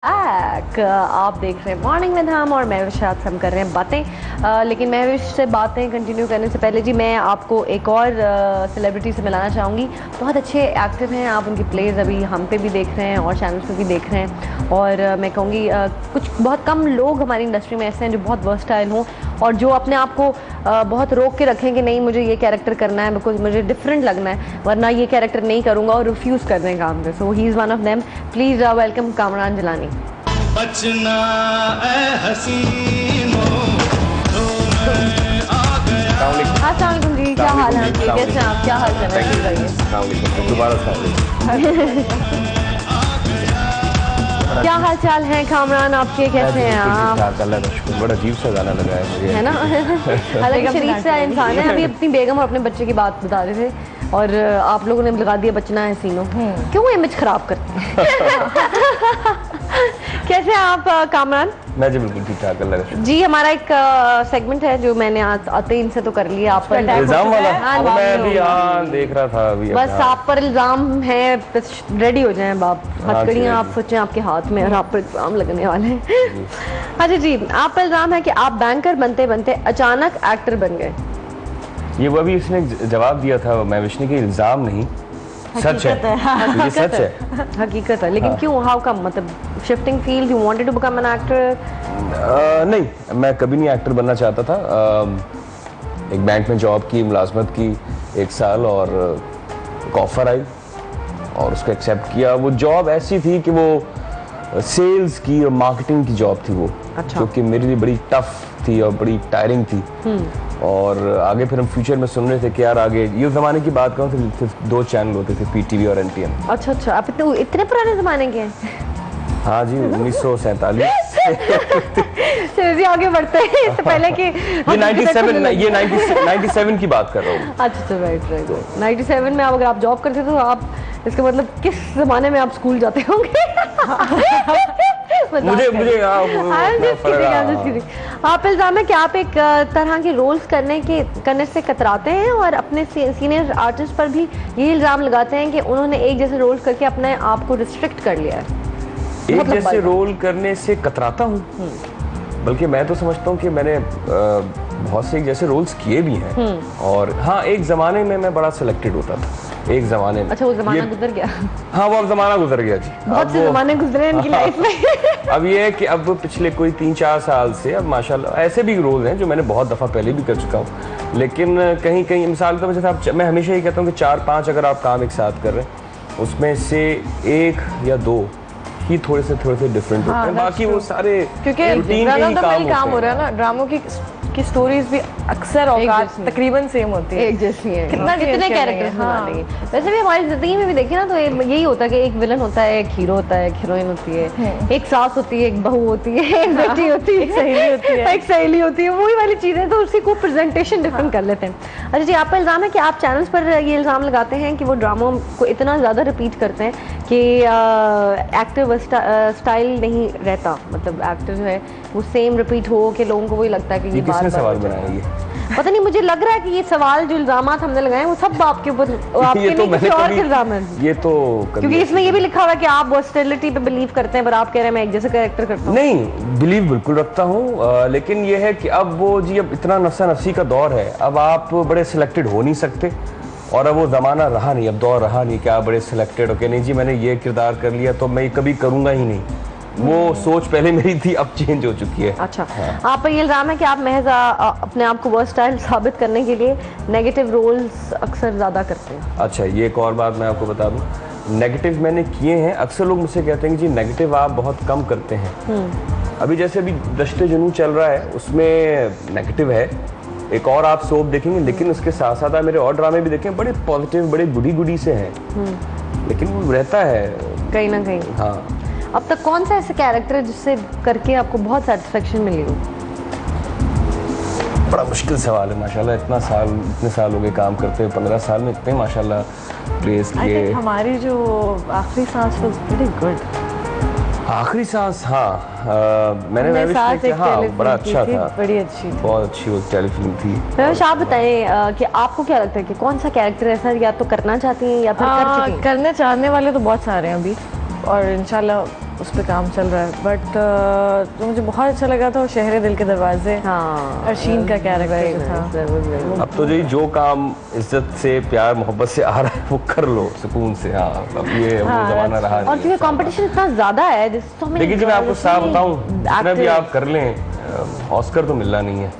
आप देख रहे हैं मॉर्निंग विद हम और महविश से हम कर रहे हैं बातें। लेकिन महविश से बातें कंटिन्यू करने से पहले जी मैं आपको एक और सेलिब्रिटी से मिलाना चाहूँगी। बहुत अच्छे एक्टर हैं, आप उनकी प्लेज अभी हम पे भी देख रहे हैं और चैनल्स पे भी देख रहे हैं। और मैं कहूँगी कुछ बहुत कम लोग हमारी इंडस्ट्री में ऐसे हैं जो बहुत वर्सटाइल हों और जो अपने आप को बहुत रोक के रखें कि नहीं मुझे ये कैरेक्टर करना है, बिकॉज मुझे डिफरेंट लगना है, वरना ये कैरेक्टर नहीं करूँगा और रिफ्यूज़ कर दें काम से। So he is one of them. Please welcome Kamran Jilani. बचना ऐ हसीनो अस्सलाम वालेकुम जी, क्या हाल है आपके? कैसे हैं आप? क्या हाल चल रहा है? क्या हाल चाल है कामरान आपके? कैसे हैं आप? बड़ा अजीब सा गाना लगा है मुझे, है ना? हालांकि शरीफ सा इंसान है। अभी अपनी बेगम और अपने बच्चे की बात बता रहे थे और आप लोगों ने लगा दिया बचना है सीनो। क्यों इमेज खराब करते हैं? कैसे हैं आप कामरान? मैं जी बिल्कुल ठीक ठाक लगा जी। हमारा एक सेगमेंट है जो मैंने आते ही इनसे तो कर लिया। आप पर इल्जाम वाला मैं भी हाँ देख रहा था अभी। बस आप पर इल्जाम है, रेडी हो जाएं बाप। हथकड़ियाँ आप सोचें आपके हाथ में और आप पर इल्जाम लगने वाले हैं। अच्छा जी, आप पर इल्जाम है कि आप बैंकर बनते बनते अचानक एक्टर बन गए। ये वो अभी इसने जवाब दिया था मैं विष्णु के इल्जाम नहीं, सच है। ये सच है, हकीकत है। लेकिन क्यों, हाउ कम? मतलब shifting field, you wanted to become an actor? नहीं, मैं कभी नहीं एक्टर बनना चाहता था। एक बैंक में जॉब की, मुलाजमत की 1 साल और एक ऑफर आई और उसको एक्सेप्ट किया। वो जॉब ऐसी थी कि वो सेल्स की और मार्केटिंग की जॉब थी वो। अच्छा। जो कि मेरे लिए बड़ी टफ थी और बड़ी टायरिंग थी। और आगे फिर हम फ्यूचर में सुन रहे थे कि यार आगे ये ज़माने की बात करूँ तो सिर्फ 2 चैनल होते थे, पीटीवी और एनटीएन। अच्छा अच्छा, आप इतने पुराने ज़माने के हैं? हाँ जी, 1947। चलिए आगे बढ़ते हैं। इससे पहले कि ये 97 की बात कर रहा हूँ। अच्छा राइट राइट। 97 में अगर आप जॉब करते तो आप, इसका मतलब किस ज़माने में आप स्कूल जाते होंगे? मुझे आप इल्जाम है कि आप एक तरह के रोल्स करने से कतराते हैं और अपने सीनियर आर्टिस्ट पर भी ये इल्जाम लगाते हैं कि उन्होंने एक जैसे रोल्स करके अपने आप को रिस्ट्रिक्ट कर लिया है। एक जैसे रोल करने से कतराता हूँ, बल्कि मैं तो समझता हूँ कि मैंने बहुत से एक जैसे रोल्स किए भी हैं। और हाँ, एक ज़माने में मैं बड़ा सिलेक्टेड होता था, एक ज़माने में। अच्छा, वो ज़माना गुजर गया? हाँ, वो अब ज़माना गुजर गया जी। बहुत से ज़माने गुजरे इनकी लाइफ में। अब ये है कि अब पिछले कोई 3-4 साल से अब माशाल्लाह ऐसे भी रोल हैं जो मैंने बहुत दफ़ा पहले भी कर चुका हूँ। लेकिन कहीं कहीं मिसाल के तौर पर मैं हमेशा ये कहता हूँ कि 4-5 अगर आप काम एक साथ कर रहे हैं, उसमें से 1 या 2 ही थोड़े से डिफरेंट होते हैं। बाकी वो सारे क्योंकि रूटीन के ही काम हो रहा है ना। ड्रामों की स्टोरीज भी अक्सर औकात तकरीबन सेम होती है, एक जैसी है। कितने कैरेक्टर्स बना देंगे। वैसे भी हमारी जिंदगी में भी देखिए ना तो यही होता है कि एक विलन होता है, एक हीरो होता है, एक हीरोइन होती है, एक सास होती है, एक बहू होती है, एक बेटी होती है, एक सहेली होती है। वही वाली चीजें, तो उसी को प्रेजेंटेशन डिफरेंट कर लेते हैं। अच्छा जी, आपका इल्जाम है कि आप चैनल्स पर ये इल्जाम लगाते हैं कि वो ड्रामों को इतना ज्यादा रिपीट करते हैं कि एक्टर स्टाइल नहीं रहता। मतलब एक्टर जो है वो सेम रिपीट हो के लोगों को वही लगता है कि ये किसने सवाल बनाया? ये पता नहीं, मुझे लग रहा है कि ये सवाल जो इल्जामात हमने लगाए वो सब आपके ऊपर, आपके ये तो नहीं किसी और के इल्जाम है। ये तो क्योंकि इसमें ये भी लिखा हुआ है कि आप वर्सेटिलिटी पे बिलीव करते हैं, पर आप कह रहे हैं मैं एक जैसे कैरेक्टर करता हूँ। नहीं, बिलीव बिल्कुल रखता हूँ, लेकिन ये है कि अब वो जी अब इतना नफसा नफसी का दौर है, अब आप बड़े सिलेक्टेड हो नहीं सकते। और अब वो ज़माना रहा नहीं, अब दौर रहा नहीं कि आप बड़े सिलेक्टेड हो कि नहीं जी मैंने ये किरदार कर लिया तो मैं कभी करूँगा ही नहीं। वो सोच पहले मेरी थी, अब चेंज हो चुकी है। अच्छा, आप पर ये इल्जाम है कि आप महज अपने आप को वर्सटाइल साबित करने के लिए नेगेटिव रोल्स अक्सर ज़्यादा करते हैं। अच्छा, ये एक और बात मैं आपको बता दूं, नेगेटिव मैंने किए हैं। अक्सर लोग मुझसे कहते हैं कि जी नेगेटिव आप बहुत कम करते हैं। अभी जैसे अभी दश्ते जुनून चल रहा है, उसमें नेगेटिव है। एक और आप सोप देखेंगे, लेकिन उसके साथ साथ आप मेरे और ड्रामे भी देखें, बड़े पॉजिटिव, बड़े गुडी से हैं। लेकिन वो रहता है कहीं ना कहीं। हाँ। अब तक कौन सा ऐसे कैरेक्टर है जिससे करके आपको बहुत सेटिस्फेक्शन मिली हो? बड़ा मुश्किल सवाल है माशाल्लाह। इतने साल हो गए काम करते हुए, 15 साल में इतने माशाल्लाह प्लेस किए। हमारी जो आखिरी सांस वाज वेरी गुड। आखिरी सांस, हाँ, मैंने बड़ा अच्छा था, बड़ी अच्छी, बहुत अच्छी वो टेलीफिल्म थी। आप बताएं कि आपको क्या लगता है कि कौन सा कैरेक्टर ऐसा या तो करना चाहती हैं या फिर कर चुकी हैं? करने चाहने वाले तो बहुत सारे हैं अभी, और इंशाल्लाह उस पर काम चल रहा है, बट जो मुझे बहुत अच्छा लगा था वो शहर दिल के दरवाजे, हाँ, अर्शीन का कैरेक्टर जो था। अब तो जो काम इज्जत से प्यार मोहब्बत से आ रहा है वो कर लो सुकून से। हाँ, अब ये वो जमाना रहा और नहीं क्योंकि कंपटीशन इतना ज्यादा है। देखिए जी, मैं आपको साफ बताऊं, जितना भी आप कर लें ऑस्कर तो मिलना नहीं है।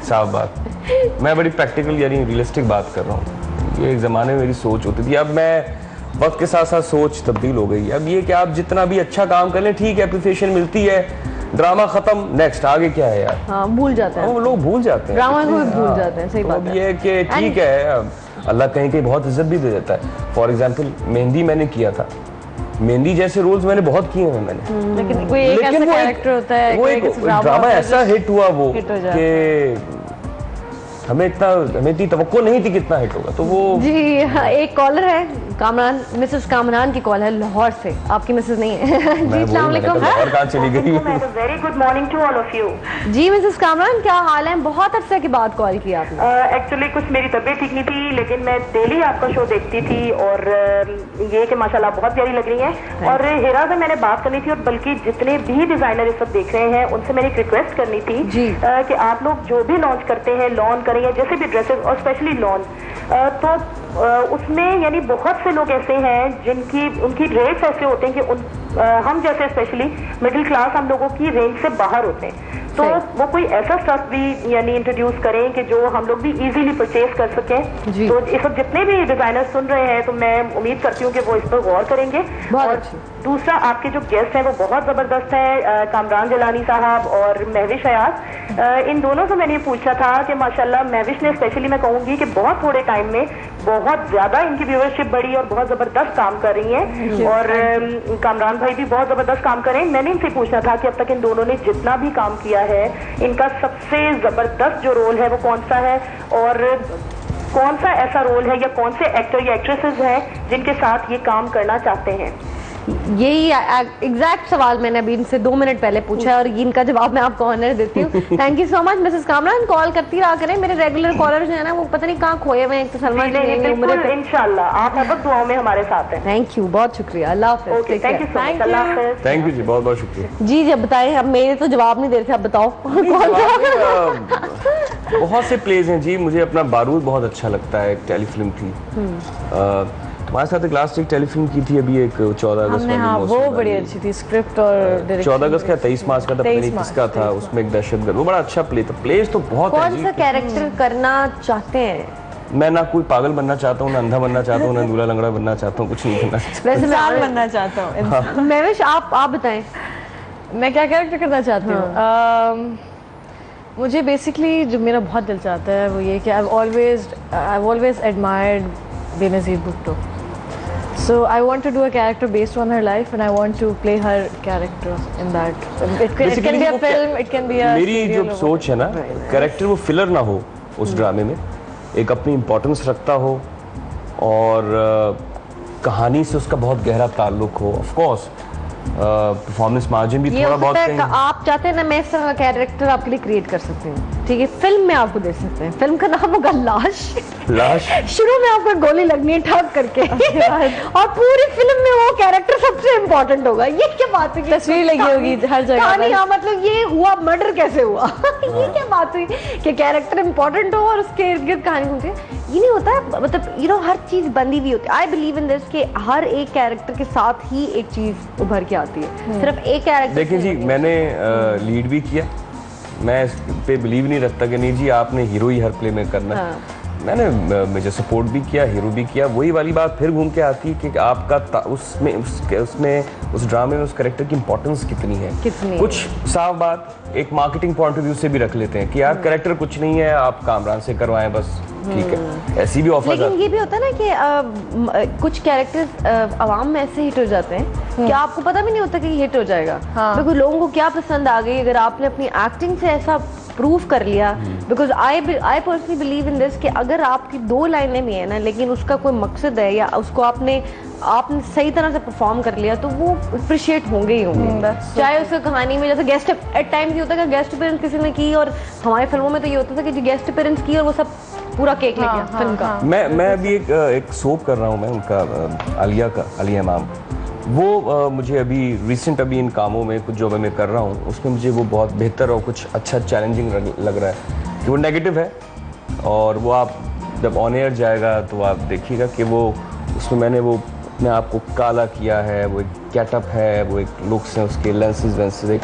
साफ बात, मैं बड़ी प्रैक्टिकल यानी रियलिस्टिक बात कर रहा हूँ। ये एक ज़माने में मेरी सोच होती थी, अब मैं वक्त के साथ साथ सोच तब्दील हो गई है। अब ये कि आप जितना भी अच्छा काम कर लें, ठीक है, अप्रिसिएशन मिलती है, ड्रामा खत्म, नेक्स्ट आगे क्या है यार। हाँ, भूल जाते हैं, वो लोग भूल जाते हैं, ड्रामा को भी भूल जाते हैं। सही बात है। ये कि ठीक है, अल्लाह कहीं कहीं बहुत इज्जत भी दे देता है। फॉर एग्जाम्पल मेहंदी मैंने किया था, मेहंदी जैसे रोल्स मैंने बहुत किए हैं मैंने, लेकिन कोई एक ऐसा कैरेक्टर होता है, वो एक ड्रामा ऐसा हिट हुआ वो कि हमें इतनी तवक्को नहीं थी कितना हिट होगा। तो वो जी हाँ, एक कॉलर है कामरान, मिसेस कामरान की कॉल है लाहौर से। आपकी मिसेस नहीं है। जी अस्सलाम वालेकुम। कहाँ चली गई? Very good morning to all of you. जी मिसेस कामरान, क्या हाल है? बहुत अरसे के बाद कॉल किया आपने। एक्चुअली कुछ मेरी तबीयत ठीक नहीं थी, लेकिन मैं डेली आपका शो देखती थी और ये कि माशाल्लाह बहुत प्यारी लग रही है। और हिरा से मैंने बात करनी थी, और बल्कि जितने भी डिजाइनर इस वक्त देख रहे हैं उनसे मैंने एक रिक्वेस्ट करनी थी कि आप लोग जो भी लॉन्च करते हैं, लॉन करें या जैसे भी ड्रेसेस, और स्पेशली लॉन, तो उसमें यानी बहुत से लोग ऐसे हैं उनकी रेट्स ऐसे होते हैं कि हम जैसे स्पेशली मिडिल क्लास हम लोगों की रेंज से बाहर होते हैं। तो वो कोई ऐसा स्टफ भी यानी इंट्रोड्यूस करें कि जो हम लोग भी इजीली परचेज कर सकें। तो इस वक्त जितने भी डिजाइनर सुन रहे हैं, तो मैं उम्मीद करती हूँ कि वो इस पर गौर करेंगे। और दूसरा, आपके जो गेस्ट हैं वो बहुत जबरदस्त हैं, कामरान जलानी साहब और महविश हयात। इन दोनों से मैंने पूछा था कि माशाल्लाह महविश ने स्पेशली मैं कहूँगी कि बहुत थोड़े टाइम में बहुत ज्यादा इनकी व्यूअरशिप बढ़ी और बहुत जबरदस्त काम कर रही हैं, और कामरान भाई भी बहुत जबरदस्त काम कर रहे हैं। मैंने इनसे पूछना था कि अब तक इन दोनों ने जितना भी काम किया है, इनका सबसे जबरदस्त जो रोल है वो कौन सा है, और कौन सा ऐसा रोल है या कौन से एक्टर या एक्ट्रेसेस हैं जिनके साथ ये काम करना चाहते हैं। यही एग्जैक्ट सवाल मैंने अभी इनसे 2 मिनट पहले पूछा है, और इनका जवाब मैं आपको ऑनर देती हूँ। Thank you so much Mrs Kamran, call करती रहा करें। मेरे रेगुलर कॉलर जो है ना वो पता नहीं कहाँ खोए हुए हैं। एक तो सलमान जी बिल्कुल इंशाल्लाह, आप अब दुआओं में हमारे साथ हैं। थैंक यू, बहुत शुक्रिया। अल्लाह हाफिज़। Thank you so much. Allah हाफिज़। थैंक यू जी, बहुत बहुत शुक्रिया। जी जब बताएं, अब मेरे तो जवाब नहीं दे रहे थे, अब बताओ बहुत से प्लेज हैं जी। मुझे अपना बारूद बहुत अच्छा लगता है, एक टेलीफिल्म थी। तुम्हारे साथ एक लास्ट एक टेलीफिल्म की थी अभी, एक 14 अगस्त वाली। हाँ, वो बड़ी अच्छी थी, स्क्रिप्ट और 14 अगस्त का 23 मार्च का था, पता नहीं किसका था, उसमें एक दहशतगर्द, वो बड़ा अच्छा प्ले था। प्लेज तो बहुत है। कौन सा कैरेक्टर करना चाहते हैं? मैं ना कोई पागल बनना चाहता हूँ, ना अंधा बनना चाहता हूँ, ना दूल्हा लंगड़ा बनना चाहता हूँ, कुछ नहीं करना चाहता। वैसे मैं बनना चाहता हूँ। महविश आप बताएं, मैं क्या कैरेक्टर करना चाहती हूँ? मुझे बेसिकली जो मेरा बहुत दिल चाहता है वो ये कि I've always admired Benazir Bhutto. So I want to do a character based on her life, and I want to play her character in that. It can be a film, it can be a मेरी जो सोच है ना, character वो filler ना हो उस ड्रामे में, एक अपनी इम्पोर्टेंस रखता हो, और कहानी से उसका बहुत गहरा ताल्लुक हो। ऑफ कोर्स परफॉर्मेंस मार्जिन भी थोड़ा बहुत कहीं। आप चाहते हैं ना, मैं इस तरह का कैरेक्टर आपके लिए क्रिएट कर सकती हूँ, ठीक है? फिल्म में आपको दे सकते हैं। फिल्म का नाम होगा लाश। शुरू में आपको गोली लगनी है ठग करके, और पूरी फिल्म में वो कैरेक्टर सबसे इम्पोर्टेंट होगा। ये क्या बात है? तस्वीर लगी होगी हर जगह। हाँ, मतलब ये हुआ, मर्डर कैसे हुआ? ये क्या बात हुई कि कैरेक्टर इम्पोर्टेंट हो और उसके इर्द गिर्द कहानी घूमती है? ये नहीं होता, मतलब हर चीज बंदी हुई होती है। आई बिलीव इन दिस कि हर एक कैरेक्टर के साथ ही एक चीज उभर के आती है। सिर्फ एक कैरेक्टर। देखिए जी, मैंने लीड भी किया, मैं इस पे बिलीव नहीं रखता कि नहीं जी आपने हीरो ही हर प्ले में करना है। मैंने मुझे सपोर्ट भी किया, हीरो भी किया। वही वाली बात फिर घूम के आती है कि आपका उस ड्रामे में उस कैरेक्टर की इंपॉर्टेंस कितनी है। कुछ साफ बात एक मार्केटिंग पॉइंट ऑफ व्यू से भी रख लेते हैं कि यार कैरेक्टर कुछ नहीं है, आप कामरान से करवाएं बस, ठीक है। ऐसी भी ऑफर। लेकिन ये भी होता है ना कि कुछ कैरेक्टर्स आवाम में ऐसे हिट हो जाते हैं कि आपको पता भी नहीं होता कि हिट हो जाएगा। बिकॉज लोगों को क्या पसंद आ गई, अगर आपने अपनी एक्टिंग से ऐसा प्रूव कर लिया। Because I personally believe in this कि अगर आपकी 2 लाइनें भी है ना, लेकिन उसका कोई मकसद है या उसको आपने सही तरह से परफॉर्म कर लिया, तो वो अप्रिशिएट होंगे ही होंगे। चाहे उसका कहानी में जैसे गेस्ट एट टाइम ये होता है कि गेस्ट अपीयरेंस किसी ने की, और हमारी फिल्मों में तो ये होता था कि जो गेस्ट अपीयरेंस की और वो सब पूरा केक ले गया फिल्म का। मैं अभी एक सोप कर रहा हूँ मैं उनका, आलिया का, आलिया इमाम। वो मुझे अभी रिसेंट अभी इन कामों में कुछ जो मैं कर रहा हूँ उसमें मुझे वो बहुत बेहतर और कुछ अच्छा चैलेंजिंग लग रहा है कि वो नेगेटिव है, और वो आप जब ऑन एयर जाएगा तो आप देखिएगा कि वो उसमें मैंने वो अपने आप को काला किया है, वो एक गेटअप है, वो एक लुक्स है, उसके लेंसेज वेंसेज एक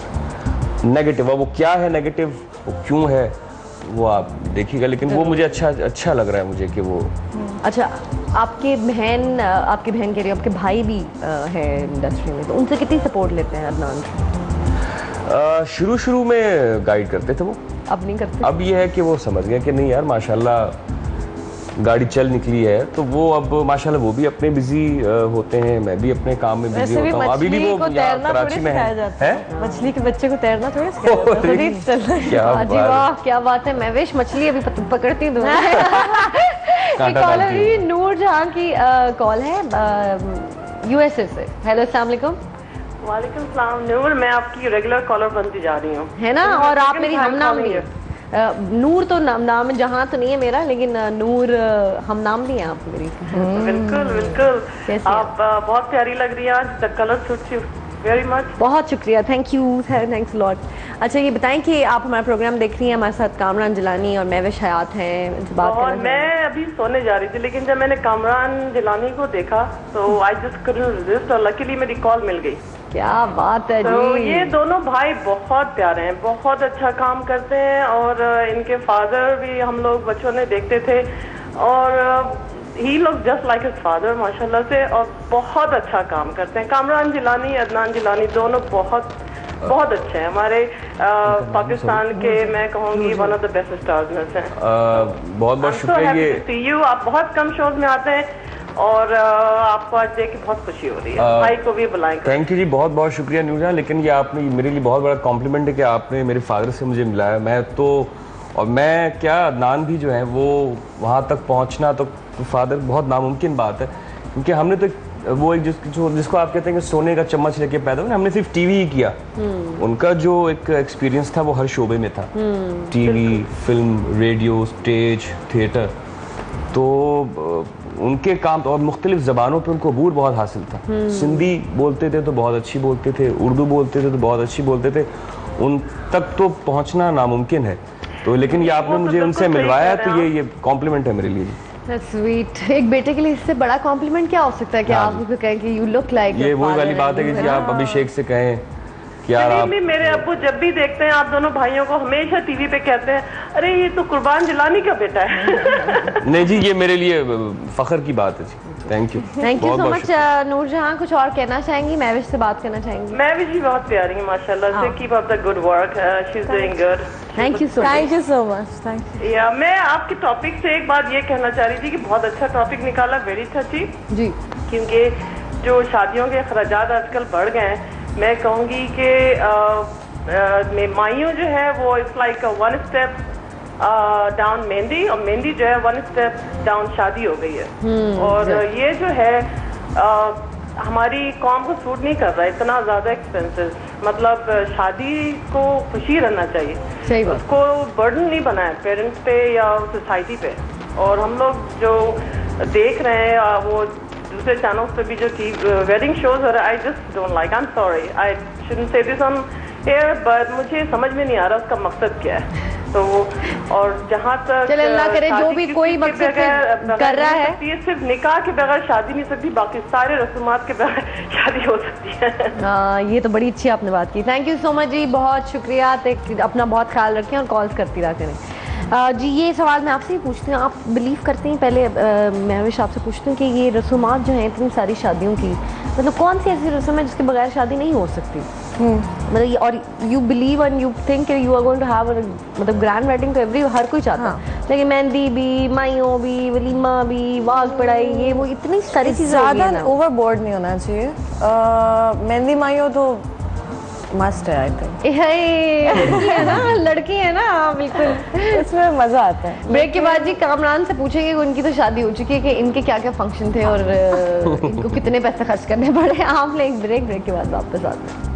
नेगेटिव है। वो क्या है नेगेटिव, वो क्यों है, वो आप देखिएगा, लेकिन वो मुझे अच्छा लग रहा है मुझे कि वो। अच्छा, आपकी बहन कह रही है, आपके भाई भी है इंडस्ट्री में, तो उनसे कितनी सपोर्ट लेते हैं अदनान? शुरू में गाइड करते थे वो, अब नहीं करते? अब ये है कि वो समझ गए कि नहीं यार माशाल्लाह गाड़ी चल निकली है, तो वो अब माशाल्लाह वो भी अपने बिजी होते हैं, मैं भी अपने काम में बिजी होता हूँ। अभी भी वो यहाँ कराची में है। मछली के बच्चे को तैरना थोड़ी सिखाया जाता है। क्या बात है महविश, मछली अभी पकड़ती हूँ। नूर जहाँ की कॉल है यूएसए से। हेलो, अस्सलाम वालेकुम। वालेकुम सलाम नूर, मैं आपकी रेगुलर कॉलर बनती जा रही हूँ, है ना, और आप मेरी हमनाम भी है। नूर तो नाम जहाँ तो नहीं है मेरा, लेकिन नूर हम नाम भी हैं आप मेरी। बिल्कुल बिल्कुल, आप बहुत प्यारी लग रही हैं आज, the colour suits you very much. बहुत शुक्रिया, थैंक यू, थैंक्स लॉट। अच्छा, ये बताएं कि आप हमारा प्रोग्राम देख रही हैं, हमारे साथ कामरान जिलानी और महविश हयात हैं, बात और मैं अभी सोने जा रही थी, लेकिन जब मैंने कामरान जिलानी को देखा तो आई जस्ट कुडंट रेजिस्ट, और लकीली मेरी कॉल मिल गई। क्या बात है तो जी। ये दोनों भाई बहुत प्यारे हैं, बहुत अच्छा काम करते हैं, और इनके फादर भी हम लोग बच्चों ने देखते थे, और he look just like his father माशाल्लाह से, और बहुत अच्छा काम करते हैं। कामरान जिलानी, अदनान जिलानी दोनों बहुत अच्छे हैं, हमारे पाकिस्तान के मैं कहूँगी one of the best stars में से। बहुत शुक्रिया। ये आप बहुत कम शोज में आते हैं, और आपको आज देख के बहुत खुशी हो रही है। भाई को भी बुलाएंगे। थैंक यू जी, बहुत शुक्रिया न्यूजा, लेकिन ये आपने मेरे लिए बहुत बड़ा कॉम्प्लीमेंट है कि आपने मेरे फादर से मुझे मिलाया। मैं तो, और मैं क्या, अदनान भी जो है वो वहाँ तक पहुँचना तो फादर बहुत नामुमकिन बात है, क्योंकि हमने तो वो एक जिसको आप कहते हैं कि सोने का चम्मच लेके पैदा हुआ, हमने सिर्फ टीवी ही किया। उनका जो एक एक्सपीरियंस था वो हर शोबे में था, TV, film, radio, stage, theatre, तो उनके काम और मुख्तलिफ ज़बानों पे उनको अबूर बहुत हासिल था। सिंधी बोलते थे तो बहुत अच्छी बोलते थे, उर्दू बोलते थे तो बहुत अच्छी बोलते थे, उन तक तो पहुंचना नामुमकिन है। तो लेकिन ये आपने मुझे उनसे मिलवाया, तो ये कॉम्प्लीमेंट है मेरे लिए। स्वीट। एक बेटे के लिए इससे बड़ा कॉम्प्लीमेंट क्या हो सकता है कि आप उसको कहें कि यू लुक लाइक। ये वो वाली बात है कि जी आप अभिषेक से कहें कि यार आप। मेरे अब्बू जब भी देखते हैं आप दोनों भाइयों को, हमेशा टीवी पे कहते हैं, अरे ये तो कुर्बान जिलानी का बेटा है। नहीं जी, ये मेरे लिए फख्र की बात है जी। Thank you so much. Noorjahan, कुछ और कहना चाहेंगी? महविश से बात करना चाहेंगी? महविश भी बहुत प्यारी है माशाल्लाह से, keep up the good work, she is doing good. Thank you so much. Thank you. या मैं आपके टॉपिक से एक बात ये कहना चाह रही थी कि बहुत अच्छा टॉपिक निकाला, वेरी टची जी, क्योंकि जो शादियों के खर्चात आजकल बढ़ गए हैं, मैं कहूँगी कि माइयों जो है वो it's like one step down mehndi, और मेहंदी जो है वन स्टेप डाउन शादी हो गई है। और ये जो है हमारी कौम को सूट नहीं कर रहा है, इतना ज़्यादा एक्सपेंसिव। मतलब शादी को खुशी रहना चाहिए, सही बात, उसको बर्डन नहीं बनाए पेरेंट्स पे या सोसाइटी पे। और हम लोग जो देख रहे हैं वो दूसरे चैनल्स पे भी जो वेडिंग शोज हो रहा है, I just don't like, I am sorry, I shouldn't से दिस ऑन एयर, बट मुझे समझ में नहीं आ रहा उसका मकसद क्या है। तो और जहाँ तक चले अल्लाह करे जो भी कोई मकसद कर रहा है, ये सिर्फ निकाह के बगैर शादी नहीं सकती, बाकी सारे रस्मात के बगैर शादी हो सकती है। ये तो बड़ी अच्छी आपने बात की। थैंक यू सो मच जी, बहुत शुक्रिया। अपना बहुत ख्याल रखें और कॉल्स करती रहा करें। जी, ये सवाल मैं आपसे ही पूछती हूँ, आप बिलीव करते हैं, पहले महविश आपसे पूछती हूँ कि ये रसूमात जो हैं इतनी सारी शादियों की, मतलब कौन सी ऐसी रस्म है जिसके बगैर शादी नहीं हो सकती? मतलब और you believe and you think you are going to have मतलब ग्रैंड वेडिंग तो हर कोई चाहता है, लेकिन मेहंदी भी, माइयों भी, वलीमा भी, वाज पढ़ाई, ये वो इतनी सारी चीज़ें ज़्यादा ओवरबोर्ड नहीं होना चाहिए। मेहंदी माइयों तो मस्ट है, आई थिंक। लड़की है ना, बिल्कुल इसमें मजा आता है। ब्रेक के बाद जी कामरान से पूछेंगे उनकी तो शादी हो चुकी है कि इनके क्या क्या फंक्शन थे और इनको कितने पैसे खर्च करने पड़े। आप ले ब्रेक के बाद वापस आते हैं।